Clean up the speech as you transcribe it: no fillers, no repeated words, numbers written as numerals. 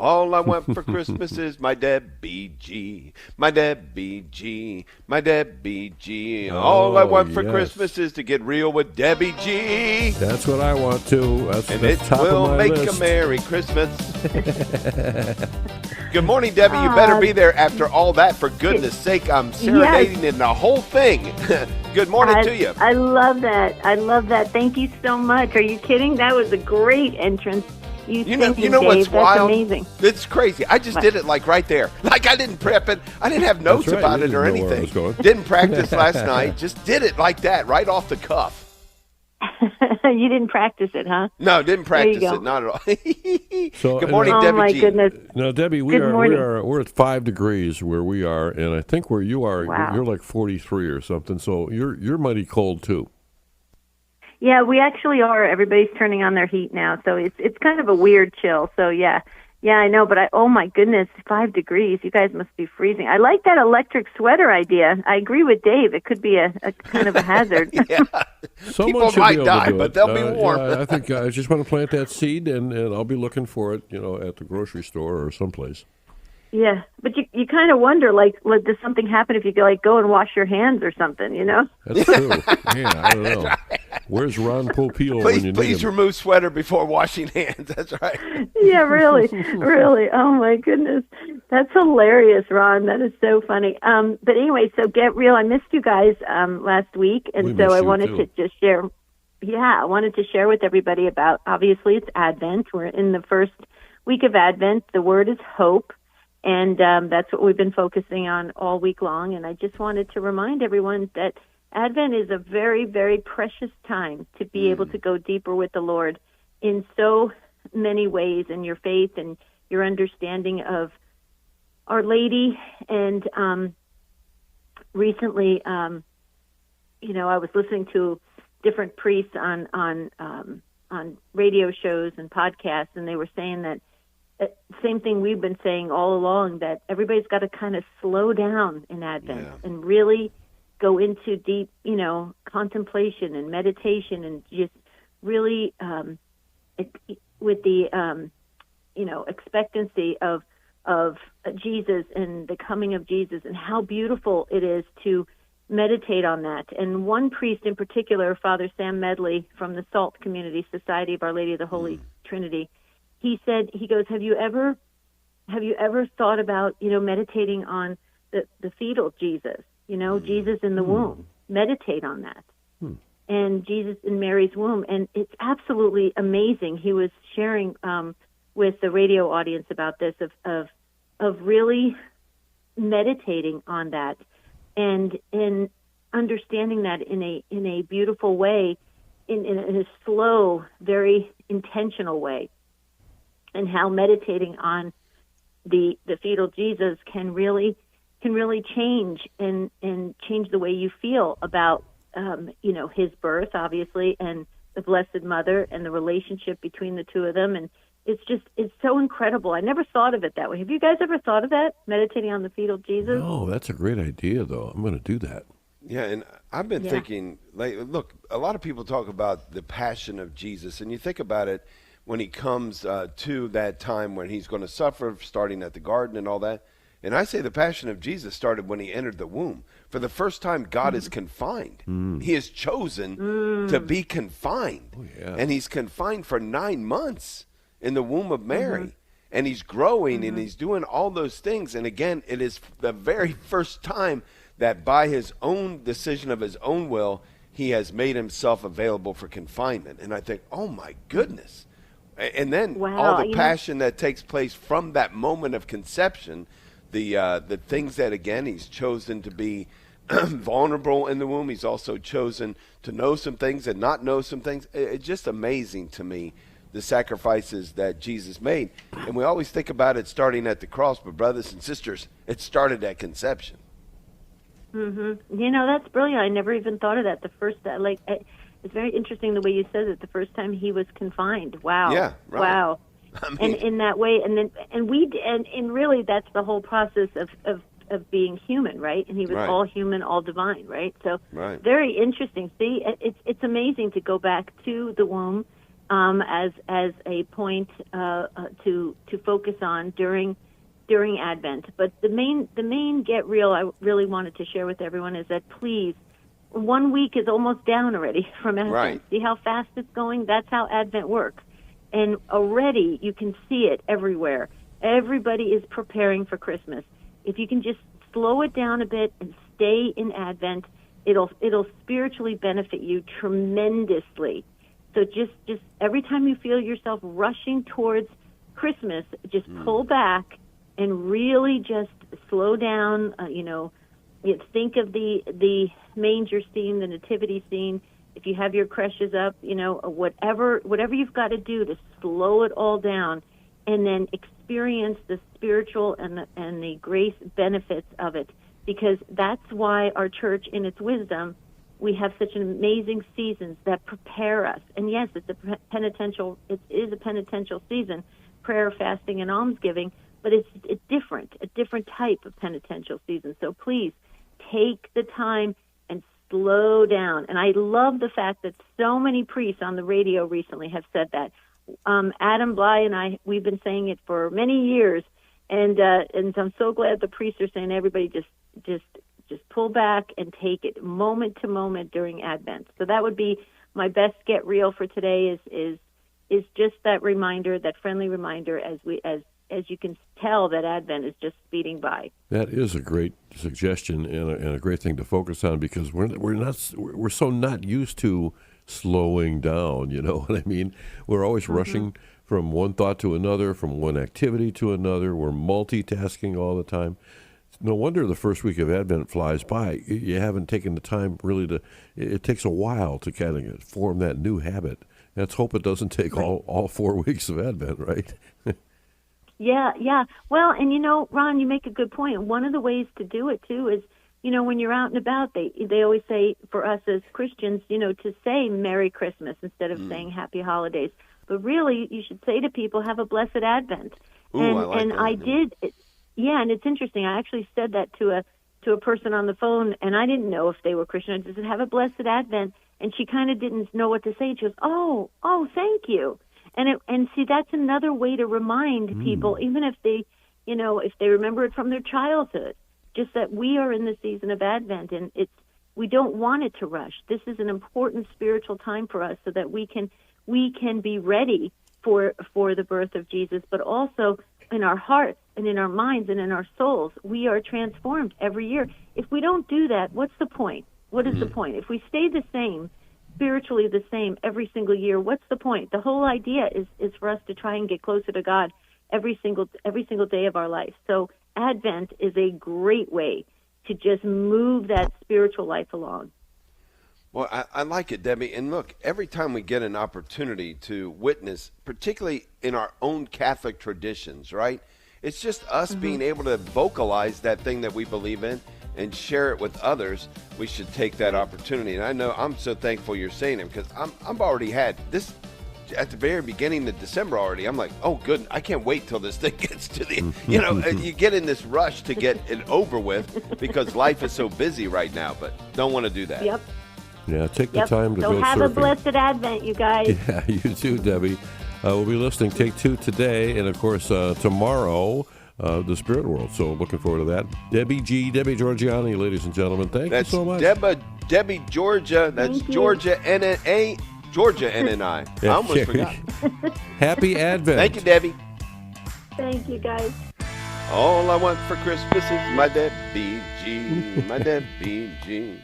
All I want for Christmas is my Debbie G. My Debbie G. My Debbie G. All I Oh, want for yes. Christmas is to get real with Debbie G. That's what I want too. And That's it top will of my make list. a Merry Christmas. Good morning, Debbie. You better be there after all that. For goodness sake, I'm serenading in the whole thing. Good morning to you. I love that. I love that. Thank you so much. Are you kidding? That was a great entrance. You know what's Dave. wild? That's amazing. It's crazy. I just did it like right there. Like I didn't prep it. I didn't have notes right. about You it or didn't know where I anything. was going. Didn't practice last night. Just did it like that, right off the cuff. You didn't practice it, huh? No, didn't practice go. it. Not at all. So, Good morning, Oh Debbie my G. goodness. Now, Debbie, Good morning. we're at 5 degrees where we are, and I think where you are, Wow. you're like 43 or something. So you're mighty cold too. Yeah, we actually are. Everybody's turning on their heat now, so it's kind of a weird chill. So yeah, I know. But oh my goodness, 5 degrees. You guys must be freezing. I like that electric sweater idea. I agree with Dave. It could be a kind of a hazard. Yeah. Someone People should might be able die, to do but it. they'll be warm. Yeah, I think I just want to plant that seed, and I'll be looking for it, at the grocery store or someplace. Yeah, but you kind of wonder, like, does something happen if you go and wash your hands or something? That's true. Yeah, I don't know. Where's Ron Popeil when you need Please him? remove sweater before washing hands. That's right. Yeah, really, really. Oh my goodness, that's hilarious, Ron. That is so funny. But anyway, so get real. I missed you guys last week, and We so missed I you, wanted too. to just share. Yeah, I wanted to share with everybody about. Obviously, it's Advent. We're in the first week of Advent. The word is hope. And that's what we've been focusing on all week long. And I just wanted to remind everyone that Advent is a very, very precious time to be able to go deeper with the Lord in so many ways, in your faith and your understanding of Our Lady. And recently, I was listening to different priests on radio shows and podcasts, and they were saying that same thing we've been saying all along, that everybody's got to kind of slow down in Advent and really go into deep, contemplation and meditation, and just really with the, expectancy of Jesus and the coming of Jesus, and how beautiful it is to meditate on that. And one priest in particular, Father Sam Medley from the SALT Community, Society of Our Lady of the Holy Trinity, he goes, have you ever thought about, meditating on the fetal Jesus, Jesus in the womb, meditate on that. And Jesus in Mary's womb. And it's absolutely amazing. He was sharing with the radio audience about this, of really meditating on that and understanding that in a beautiful way, in a slow, very intentional way. And how meditating on the fetal Jesus can really change and change the way you feel about his birth, obviously, and the Blessed Mother and the relationship between the two of them. And it's so incredible. I never thought of it that way. Have you guys ever thought of that, meditating on the fetal Jesus? No, that's a great idea, though. I'm going to do that. Yeah, and I've been thinking, look, a lot of people talk about the passion of Jesus, and you think about it, when he comes to that time when he's going to suffer, starting at the garden and all that. And I say the passion of Jesus started when he entered the womb. For the first time, God is confined. He is chosen to be confined. Oh, yeah. And he's confined for 9 months in the womb of Mary. And he's growing and he's doing all those things. And again, it is the very first time that by his own decision of his own will, he has made himself available for confinement. And I think, oh my goodness. And then all the passion that takes place from that moment of conception, the things that, again, he's chosen to be vulnerable in the womb. He's also chosen to know some things and not know some things. It's just amazing to me, the sacrifices that Jesus made. And we always think about it starting at the cross, but brothers and sisters, it started at conception. That's brilliant. I never even thought of that. It's very interesting the way you said it. The first time he was confined. Wow. Yeah, right. Wow. I mean, And in that way, and really, that's the whole process of being human, right? And he was all human, all divine, right? So very interesting. See, it's amazing to go back to the womb, as a point to focus on during Advent. But the main get real I really wanted to share with everyone is that please, 1 week is almost down already from Advent. Right. See how fast it's going? That's how Advent works. And already you can see it everywhere. Everybody is preparing for Christmas. If you can just slow it down a bit and stay in Advent, it'll spiritually benefit you tremendously. So just every time you feel yourself rushing towards Christmas, just pull back and really just slow down. Think of the manger scene, the nativity scene. If you have your creches up, whatever you've got to do to slow it all down, and then experience the spiritual and the grace benefits of it. Because that's why our church, in its wisdom, we have such an amazing seasons that prepare us. And yes, it is a penitential season, prayer, fasting, and almsgiving, but it's a different type of penitential season. So please take the time and slow down. And I love the fact that so many priests on the radio recently have said that. Adam Bly and I, we've been saying it for many years, and I'm so glad the priests are saying everybody just pull back and take it moment to moment during Advent. So that would be my best get real for today is just that reminder, that friendly reminder, as you can tell that Advent is just speeding by. That is a great suggestion and a great thing to focus on, because we're so not used to slowing down. You know what I mean? We're always rushing from one thought to another, from one activity to another. We're multitasking all the time. No wonder the first week of Advent flies by. You haven't taken the time really it takes a while to kind of form that new habit. Let's hope it doesn't take all 4 weeks of Advent, right? Yeah. Well, and Ron, you make a good point. One of the ways to do it too is, when you're out and about, they always say for us as Christians, to say Merry Christmas instead of saying Happy Holidays. But really, you should say to people, have a blessed Advent. Ooh, I like that. I did. Yeah, and it's interesting. I actually said that to a person on the phone, and I didn't know if they were Christian. I just said, have a blessed Advent, and she kind of didn't know what to say. She goes, oh, thank you. And see, that's another way to remind people, even if they, if they remember it from their childhood, just that we are in the season of Advent, and we don't want it to rush. This is an important spiritual time for us, so that we can be ready for the birth of Jesus, but also in our hearts and in our minds and in our souls, we are transformed every year. If we don't do that, what's the point? What is the point? If we stay the same, spiritually the same every single year, what's the point? The whole idea is for us to try and get closer to God every single day of our life. So Advent is a great way to just move that spiritual life along. Well, I like it, Debbie. And look, every time we get an opportunity to witness, particularly in our own Catholic traditions, right? It's just us being able to vocalize that thing that we believe in and share it with others. We should take that opportunity. And I know I'm so thankful you're saying it, because I've already had this at the very beginning of December already. I'm like, oh, good. I can't wait till this thing gets to the, you get in this rush to get it over with because life is so busy right now, but don't want to do that. Yep. Yeah, take the time to so go have surfing. a blessed Advent, you guys. Yeah, you too, Debbie. We'll be listening Take Two today, and of course tomorrow, the Spirit World. So looking forward to that. Debbie Georgianni, ladies and gentlemen. Thank you so much. Debbie Georgia. That's Georgia NNA. Georgia NNI. I almost forgot. Happy Advent. Thank you, Debbie. Thank you, guys. All I want for Christmas is my Debbie G. My Debbie G.